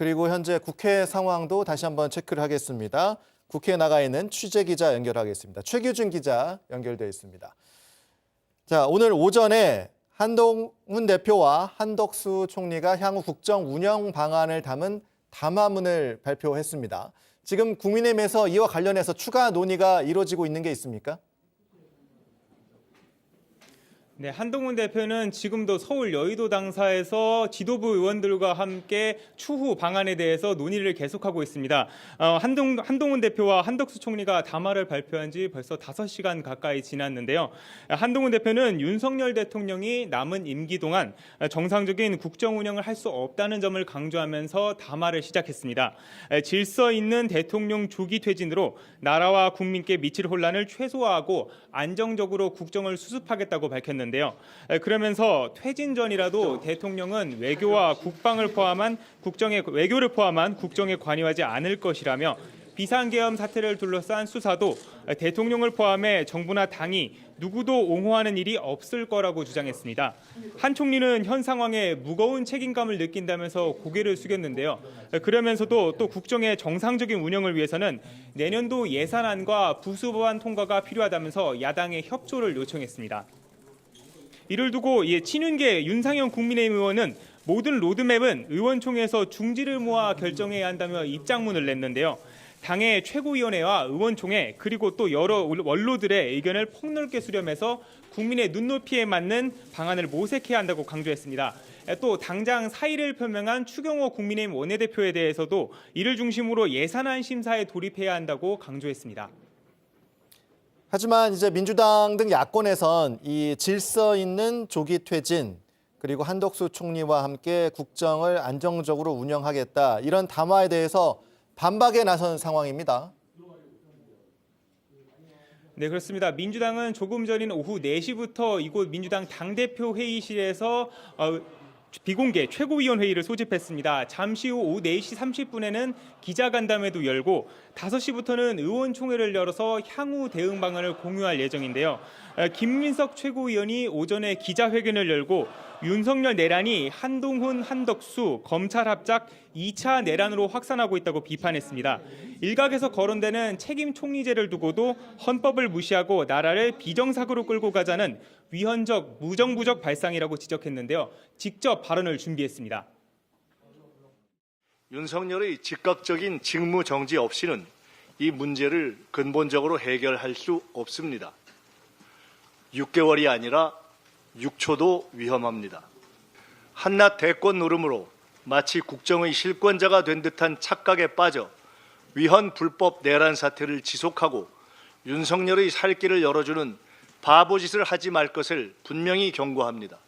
그리고 현재 국회 상황도 다시 한번 체크를 하겠습니다. 국회에 나가 있는 취재기자 연결하겠습니다. 최규준 기자 연결되어 있습니다. 자, 오늘 오전에 한동훈 대표와 한덕수 총리가 향후 국정 운영 방안을 담은 담화문을 발표했습니다. 지금 국민의힘에서 이와 관련해서 추가 논의가 이루어지고 있는 게 있습니까? 네, 한동훈 대표는 지금도 서울 여의도 당사에서 지도부 의원들과 함께 추후 방안에 대해서 논의를 계속하고 있습니다. 한동훈 대표와 한덕수 총리가 담화를 발표한 지 벌써 5시간 가까이 지났는데요. 한동훈 대표는 윤석열 대통령이 남은 임기 동안 정상적인 국정 운영을 할 수 없다는 점을 강조하면서 담화를 시작했습니다. 질서 있는 대통령 조기 퇴진으로 나라와 국민께 미칠 혼란을 최소화하고 안정적으로 국정을 수습하겠다고 밝혔는데요. 그러면서 퇴진 전이라도 대통령은 외교와 국방을 포함한 외교를 포함한 국정에 관여하지 않을 것이라며 비상계엄 사태를 둘러싼 수사도 대통령을 포함해 정부나 당이 누구도 옹호하는 일이 없을 거라고 주장했습니다. 한 총리는 현 상황에 무거운 책임감을 느낀다면서 고개를 숙였는데요. 그러면서도 또 국정의 정상적인 운영을 위해서는 내년도 예산안과 부수법안 통과가 필요하다면서 야당의 협조를 요청했습니다. 이를 두고 친윤계 윤상현 국민의힘 의원은 모든 로드맵은 의원총회에서 중지를 모아 결정해야 한다며 입장문을 냈는데요. 당의 최고위원회와 의원총회 그리고 또 여러 원로들의 의견을 폭넓게 수렴해서 국민의 눈높이에 맞는 방안을 모색해야 한다고 강조했습니다. 또 당장 사의를 표명한 추경호 국민의힘 원내대표에 대해서도 이를 중심으로 예산안 심사에 돌입해야 한다고 강조했습니다. 하지만 이제 민주당 등 야권에선 이 질서 있는 조기 퇴진 그리고 한덕수 총리와 함께 국정을 안정적으로 운영하겠다 이런 담화에 대해서 반박에 나선 상황입니다. 네, 그렇습니다. 민주당은 조금 전인 오후 4시부터 이곳 민주당 당대표 회의실에서 비공개 최고위원 회의를 소집했습니다. 잠시 후 오후 4시 30분에는 기자간담회도 열고 5시부터는 의원총회를 열어서 향후 대응 방안을 공유할 예정인데요. 김민석 최고위원이 오전에 기자회견을 열고 윤석열 내란이 한동훈, 한덕수, 검찰 합작 2차 내란으로 확산하고 있다고 비판했습니다. 일각에서 거론되는 책임 총리제를 두고도 헌법을 무시하고 나라를 비정상으로 끌고 가자는 위헌적, 무정부적 발상이라고 지적했는데요. 직접 발언을 준비했습니다. 윤석열의 즉각적인 직무 정지 없이는 이 문제를 근본적으로 해결할 수 없습니다. 6개월이 아니라 6초도 위험합니다. 한낱 대권 노름으로 마치 국정의 실권자가 된 듯한 착각에 빠져 위헌 불법 내란 사태를 지속하고 윤석열의 살 길을 열어주는 바보짓을 하지 말 것을 분명히 경고합니다.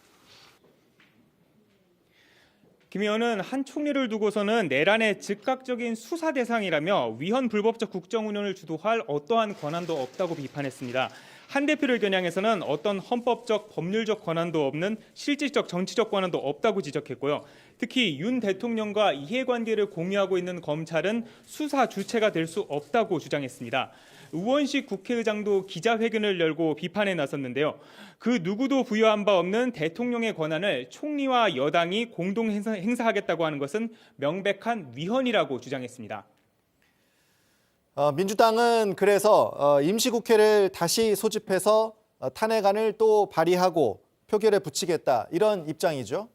김 의원은 한 총리를 두고서는 내란의 즉각적인 수사 대상이라며 위헌 불법적 국정 운영을 주도할 어떠한 권한도 없다고 비판했습니다. 한 대표를 겨냥해서는 어떤 헌법적, 법률적 권한도 없는 실질적 정치적 권한도 없다고 지적했고요. 특히 윤 대통령과 이해관계를 공유하고 있는 검찰은 수사 주체가 될 수 없다고 주장했습니다. 우원식 국회의장도 기자회견을 열고 비판에 나섰는데요. 그 누구도 부여한 바 없는 대통령의 권한을 총리와 여당이 공동 행사하겠다고 하는 것은 명백한 위헌이라고 주장했습니다. 민주당은 그래서 임시국회를 다시 소집해서 탄핵안을 또 발의하고 표결에 붙이겠다 이런 입장이죠.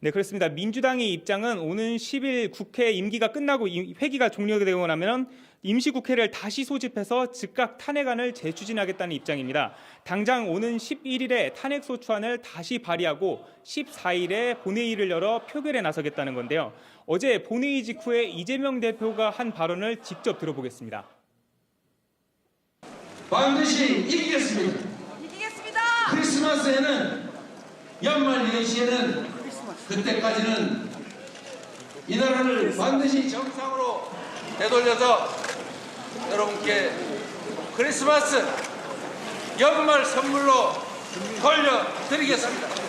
네, 그렇습니다. 민주당의 입장은 오는 10일 국회 임기가 끝나고 회기가 종료되고 나면 임시국회를 다시 소집해서 즉각 탄핵안을 재추진하겠다는 입장입니다. 당장 오는 11일에 탄핵소추안을 다시 발의하고 14일에 본회의를 열어 표결에 나서겠다는 건데요. 어제 본회의 직후에 이재명 대표가 한 발언을 직접 들어보겠습니다. 반드시 이기겠습니다. 이기겠습니다. 크리스마스에는 연말 연시에는 그때까지는 이 나라를 반드시 정상으로 되돌려서 여러분께 크리스마스 연말 선물로 돌려드리겠습니다.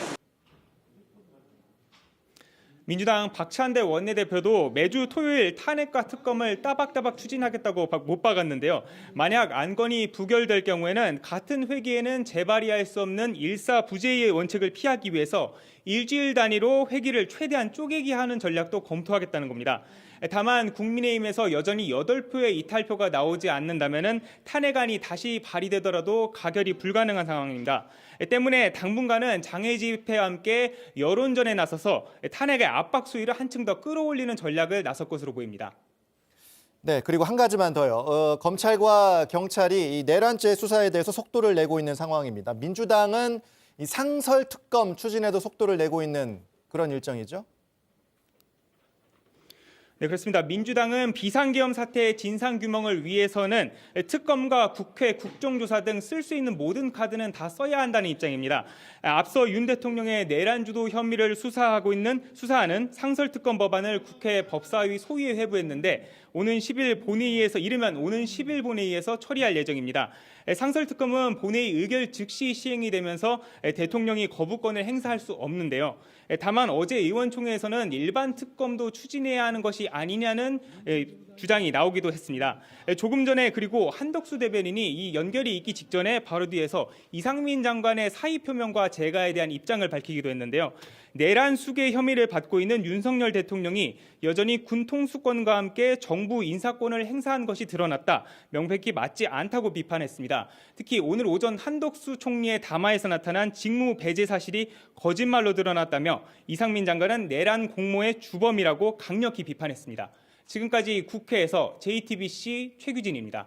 민주당 박찬대 원내대표도 매주 토요일 탄핵과 특검을 따박따박 추진하겠다고 못 박았는데요. 만약 안건이 부결될 경우에는 같은 회기에는 재발의할 수 없는 일사부재의 원칙을 피하기 위해서 일주일 단위로 회기를 최대한 쪼개기 하는 전략도 검토하겠다는 겁니다. 다만 국민의힘에서 여전히 8표의 이탈표가 나오지 않는다면 탄핵안이 다시 발의되더라도 가결이 불가능한 상황입니다. 때문에 당분간은 장외 집회와 함께 여론전에 나서서 탄핵의 압박 수위를 한층 더 끌어올리는 전략을 나설 것으로 보입니다. 네, 그리고 한 가지만 더요. 검찰과 경찰이 이 내란죄 수사에 대해서 속도를 내고 있는 상황입니다. 민주당은 이 상설 특검 추진에도 속도를 내고 있는 그런 일정이죠. 네, 그렇습니다. 민주당은 비상계엄 사태의 진상규명을 위해서는 특검과 국회, 국정조사 등 쓸 수 있는 모든 카드는 다 써야 한다는 입장입니다. 앞서 윤 대통령의 내란주도 혐의를 수사하는 상설특검 법안을 국회 법사위 소위에 회부했는데 오는 10일 본회의에서 이르면 오는 10일 본회의에서 처리할 예정입니다. 상설특검은 본회의 의결 즉시 시행이 되면서 대통령이 거부권을 행사할 수 없는데요. 다만 어제 의원총회에서는 일반 특검도 추진해야 하는 것이 아니냐는 주장이 나오기도 했습니다. 조금 전에 그리고 한덕수 대변인이 이 연결이 있기 직전에 바로 뒤에서 이상민 장관의 사의 표명과 재가에 대한 입장을 밝히기도 했는데요. 내란 수괴 혐의를 받고 있는 윤석열 대통령이 여전히 군 통수권과 함께 정부 인사권을 행사한 것이 드러났다. 명백히 맞지 않다고 비판했습니다. 특히 오늘 오전 한덕수 총리의 담화에서 나타난 직무 배제 사실이 거짓말로 드러났다며 이상민 장관은 내란 공모의 주범이라고 강력히 비판했습니다. 지금까지 국회에서 JTBC 최규진입니다.